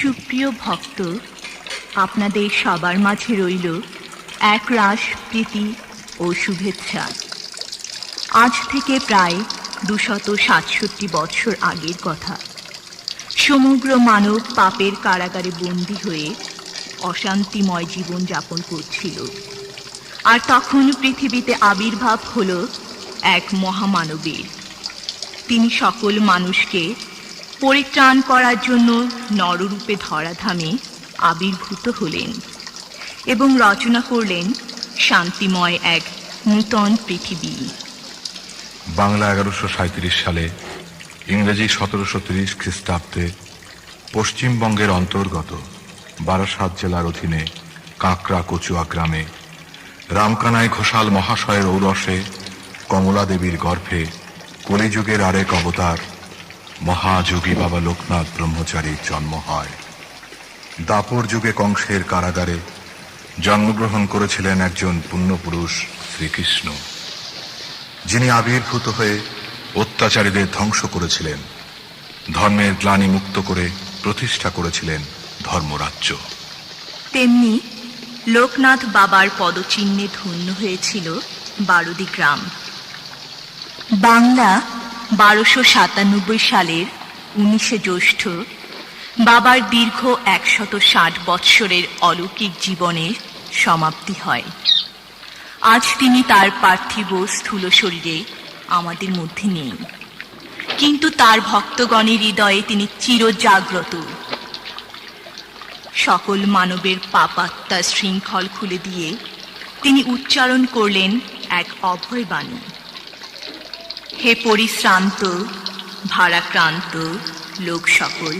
সুপ্রিয় ভক্ত, আপনাদের সবার মাঝে রইল এক রাশ প্রীতি ও শুভেচ্ছা। আজ থেকে প্রায় 267 বছর আগের কথা। সমগ্র মানব পাপের কারাগারে বন্দী হয়ে অশান্তিময় জীবন যাপন করছিল। আর তখন পৃথিবীতে আবির্ভাব হলো এক মহামানবের। তিনি সকল মানুষকে পরিত্রাণ করার জন্য নররূপে ধরাধামে আবির্ভূত হলেন এবং রচনা করলেন শান্তিময় এক নূতন পৃথিবী। বাংলা 1137 সালে, ইংরেজি 1730 খ্রিস্টাব্দে পশ্চিমবঙ্গের অন্তর্গত বারাসাত জেলার অধীনে কাঁকড়া কচুয়া গ্রামে রামকানাই ঘোষাল মহাশয়ের ঔরসে কমলা দেবীর গর্ভে কলিযুগের আরেক অবতার মহাযোগী বাবা লোকনাথ ব্রহ্মচারীর জন্ম হয়। দাপর যুগে কংসের কারাগারে জন্মগ্রহণ করেছিলেন একজন পুণ্যপুরুষ শ্রীকৃষ্ণ, যিনি আবির্ভূত হয়ে অত্যাচারীদের ধ্বংস করেছিলেন, ধর্মের গ্লানি মুক্ত করে প্রতিষ্ঠা করেছিলেন ধর্মরাজ্য। তেমনি লোকনাথ বাবার পদচিহ্নে ধন্য হয়েছিল বারুদি গ্রাম। বাংলা 1297 সালের 19 জ্যৈষ্ঠ বাবার দীর্ঘ 160 বৎসরের অলৌকিক জীবনের সমাপ্তি হয়। আজ তিনি তার পার্থিব স্থূল শরীরে আমাদের মধ্যে নেই, কিন্তু তার ভক্তগণের হৃদয়ে তিনি চিরজাগ্রত। সকল মানবের পাপাত্মা শৃঙ্খল খুলে দিয়ে তিনি উচ্চারণ করলেন এক অভয় বাণী। হে পরিশ্রান্ত ভারাক্রান্ত লোক সকল,